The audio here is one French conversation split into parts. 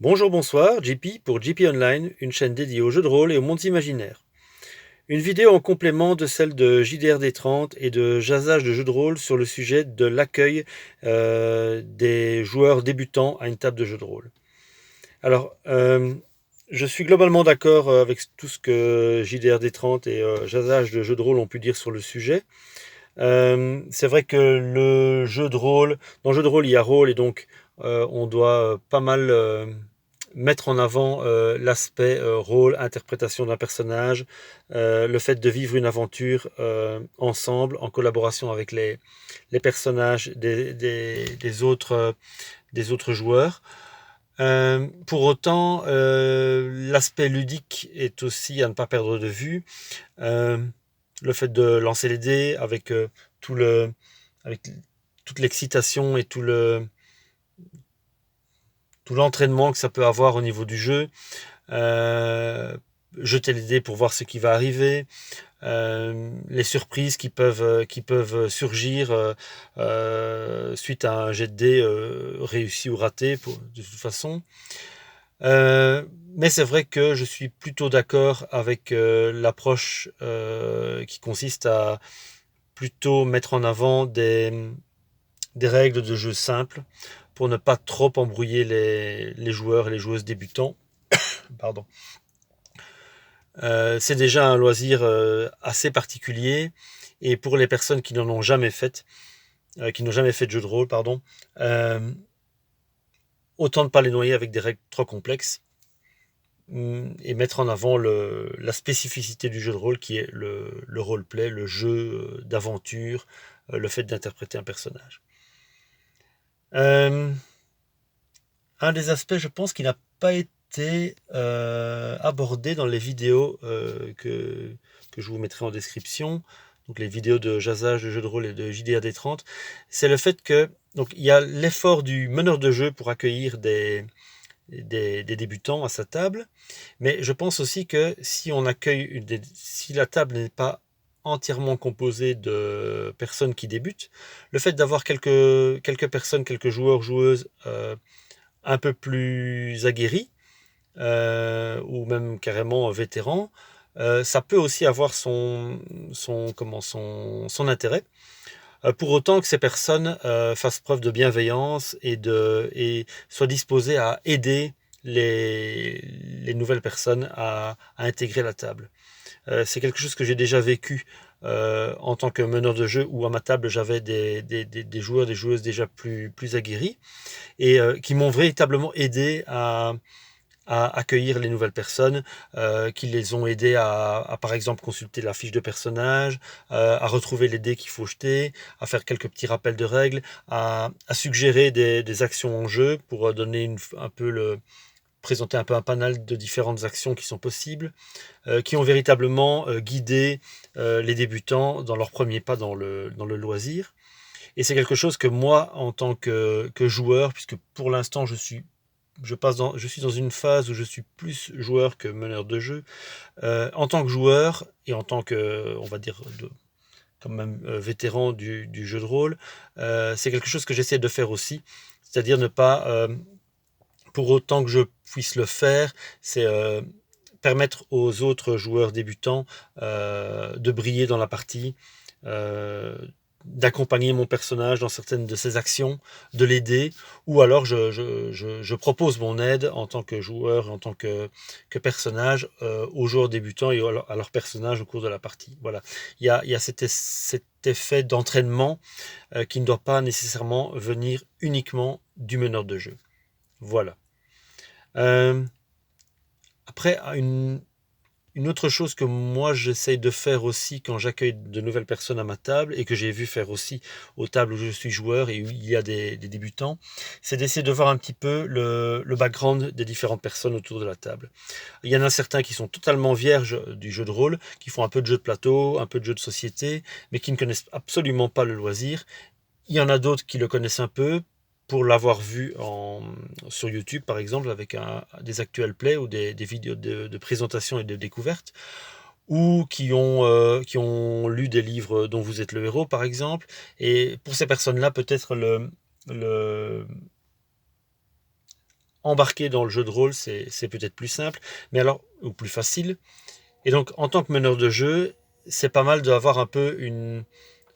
Bonjour, bonsoir, JP pour JP Online, une chaîne dédiée aux jeux de rôle et aux mondes imaginaires. Une vidéo en complément de celle de JDRD30 et de Jasage de jeux de rôle sur le sujet de l'accueil des joueurs débutants à une table de jeux de rôle. Alors, je suis globalement d'accord avec tout ce que JDRD30 et Jasage de jeux de rôle ont pu dire sur le sujet. C'est vrai que dans le jeu de rôle, il y a rôle et donc on doit pas mal mettre en avant l'aspect rôle, interprétation d'un personnage, le fait de vivre une aventure ensemble, en collaboration avec les personnages des autres joueurs. Pour autant, l'aspect ludique est aussi à ne pas perdre de vue. Euh, le fait de lancer les dés tout le, avec toute l'excitation et tout l'entraînement que ça peut avoir au niveau du jeu. Euh, Jeter les dés pour voir ce qui va arriver. Les surprises qui peuvent surgir suite à un jet de dés réussi ou raté de toute façon. Mais c'est vrai que je suis plutôt d'accord avec l'approche qui consiste à plutôt mettre en avant des règles de jeu simples pour ne pas trop embrouiller les joueurs et les joueuses débutants. Pardon. C'est déjà un loisir assez particulier et pour les personnes qui n'ont jamais fait de jeu de rôle, pardon, euh, autant ne pas les noyer avec des règles trop complexes et mettre en avant la spécificité du jeu de rôle qui est le roleplay, le jeu d'aventure, le fait d'interpréter un personnage. Euh, un des aspects, je pense, qui n'a pas été abordé dans les vidéos que je vous mettrai en description, donc les vidéos de jasage de jeux de rôle et de JDAD30, c'est le fait que donc il y a l'effort du meneur de jeu pour accueillir des débutants à sa table, mais je pense aussi que si la table n'est pas entièrement composée de personnes qui débutent, le fait d'avoir quelques personnes, quelques joueurs, joueuses un peu plus aguerris, ou même carrément vétérans, ça peut aussi avoir son intérêt. Pour autant que ces personnes fassent preuve de bienveillance et soient disposées à aider les nouvelles personnes à intégrer la table. C'est quelque chose que j'ai déjà vécu en tant que meneur de jeu où à ma table j'avais des joueurs, des joueuses déjà plus aguerris et qui m'ont véritablement aidé à accueillir les nouvelles personnes, qui les ont aidés par exemple consulter la fiche de personnage, à retrouver les dés qu'il faut jeter, à faire quelques petits rappels de règles, à suggérer des actions en jeu pour donner présenter un peu un panel de différentes actions qui sont possibles, qui ont véritablement guidé les débutants dans leurs premiers pas dans le loisir. Et c'est quelque chose que moi, en tant que joueur, puisque pour l'instant je suis dans une phase où je suis plus joueur que meneur de jeu. En tant que joueur et en tant que, on va dire, quand même vétéran du jeu de rôle, c'est quelque chose que j'essaie de faire aussi. C'est-à-dire ne pas, pour autant que je puisse le faire, c'est permettre aux autres joueurs débutants de briller dans la partie, euh, d'accompagner mon personnage dans certaines de ses actions, de l'aider, ou alors je propose mon aide en tant que joueur, en tant que personnage aux joueurs débutants et à leur personnage au cours de la partie. Voilà, il y a cet effet d'entraînement qui ne doit pas nécessairement venir uniquement du meneur de jeu. Voilà. Euh, Après, une autre chose que moi j'essaye de faire aussi quand j'accueille de nouvelles personnes à ma table et que j'ai vu faire aussi aux tables où je suis joueur et où il y a des débutants, c'est d'essayer de voir un petit peu le background des différentes personnes autour de la table. Il y en a certains qui sont totalement vierges du jeu de rôle, qui font un peu de jeu de plateau, un peu de jeu de société, mais qui ne connaissent absolument pas le loisir. Il y en a d'autres qui le connaissent un peu pour l'avoir vu sur YouTube, par exemple, avec des actual plays ou des vidéos de présentation et de découverte, ou qui ont lu des livres dont vous êtes le héros, par exemple. Et pour ces personnes-là, peut-être le, embarquer dans le jeu de rôle, c'est peut-être plus simple, mais alors, ou plus facile. Et donc, en tant que meneur de jeu, c'est pas mal d'avoir un peu une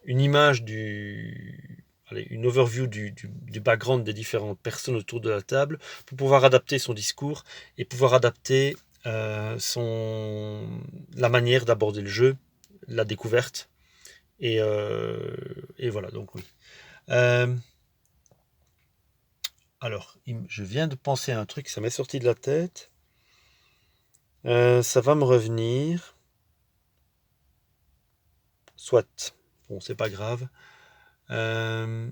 image une overview du background des différentes personnes autour de la table pour pouvoir adapter son discours et pouvoir adapter la manière d'aborder le jeu, la découverte. Et voilà, donc oui. Alors, je viens de penser à un truc, ça m'est sorti de la tête. Ça va me revenir. Soit. Bon, c'est pas grave. Voilà,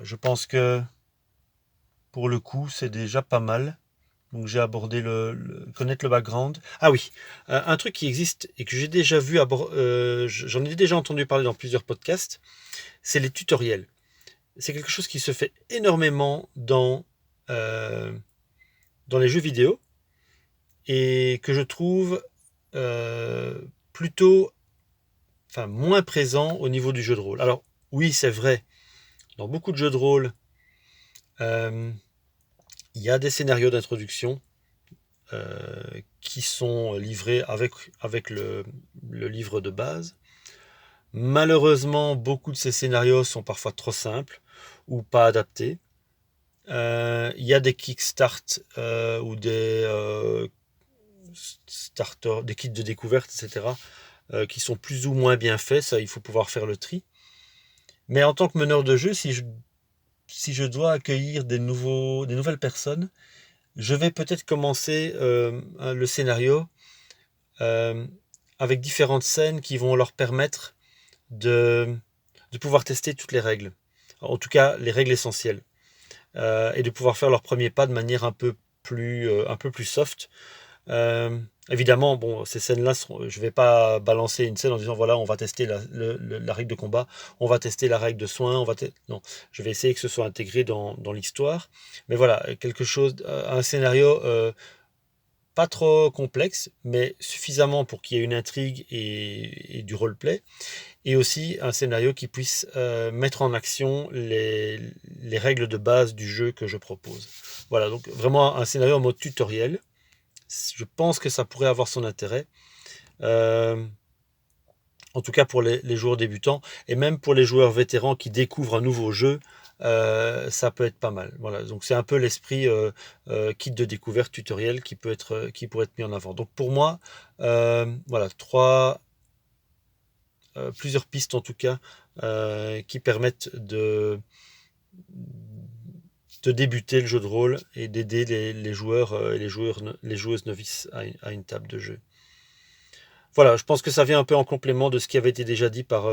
je pense que pour le coup, c'est déjà pas mal. Donc j'ai abordé connaître le background. Ah oui, un truc qui existe et que j'ai déjà vu, j'en ai déjà entendu parler dans plusieurs podcasts, c'est les tutoriels. C'est quelque chose qui se fait énormément dans les jeux vidéo et que je trouve plutôt, enfin moins présent au niveau du jeu de rôle. Alors oui, c'est vrai, dans beaucoup de jeux de rôle, il y a des scénarios d'introduction qui sont livrés avec le livre de base. Malheureusement, beaucoup de ces scénarios sont parfois trop simples ou pas adaptés. Il y a des kickstart ou des kits de découverte, etc., qui sont plus ou moins bien faits. Ça, il faut pouvoir faire le tri. Mais en tant que meneur de jeu, si je dois accueillir des nouvelles personnes, je vais peut-être commencer le scénario avec différentes scènes qui vont leur permettre de pouvoir tester toutes les règles. En tout cas, les règles essentielles. Et de pouvoir faire leur premier pas de manière un peu plus soft. Évidemment, bon, ces scènes-là, je ne vais pas balancer une scène en disant voilà, on va tester la règle de combat, on va tester la règle de soin, non, je vais essayer que ce soit intégré dans l'histoire. Mais voilà, quelque chose, un scénario pas trop complexe, mais suffisamment pour qu'il y ait une intrigue et du roleplay, et aussi un scénario qui puisse mettre en action les règles de base du jeu que je propose. Voilà, donc vraiment un scénario en mode tutoriel. Je pense que ça pourrait avoir son intérêt. En tout cas pour les joueurs débutants, et même pour les joueurs vétérans qui découvrent un nouveau jeu, ça peut être pas mal. Voilà, donc c'est un peu l'esprit kit de découverte tutoriel qui pourrait être mis en avant. Donc pour moi, voilà, plusieurs pistes en tout cas qui permettent de débuter le jeu de rôle et d'aider les joueurs et les joueuses novices à une table de jeu. Voilà, je pense que ça vient un peu en complément de ce qui avait été déjà dit par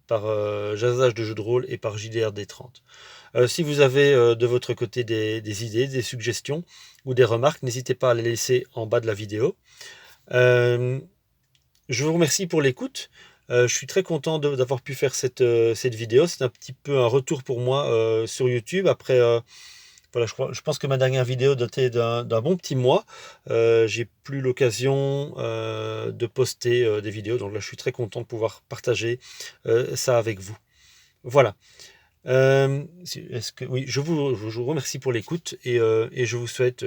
Jazzage de jeux de rôle et par JDRD30. Si vous avez de votre côté des idées, des suggestions ou des remarques, n'hésitez pas à les laisser en bas de la vidéo. Je vous remercie pour l'écoute. Je suis très content d'avoir pu faire cette vidéo. C'est un petit peu un retour pour moi sur YouTube. Après, voilà, je pense que ma dernière vidéo datait d'un bon petit mois. J'ai plus l'occasion de poster des vidéos. Donc là, je suis très content de pouvoir partager ça avec vous. Voilà. Oui, je vous remercie pour l'écoute et je vous souhaite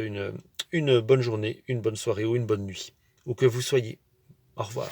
une bonne journée, une bonne soirée ou une bonne nuit, où que vous soyez. Au revoir.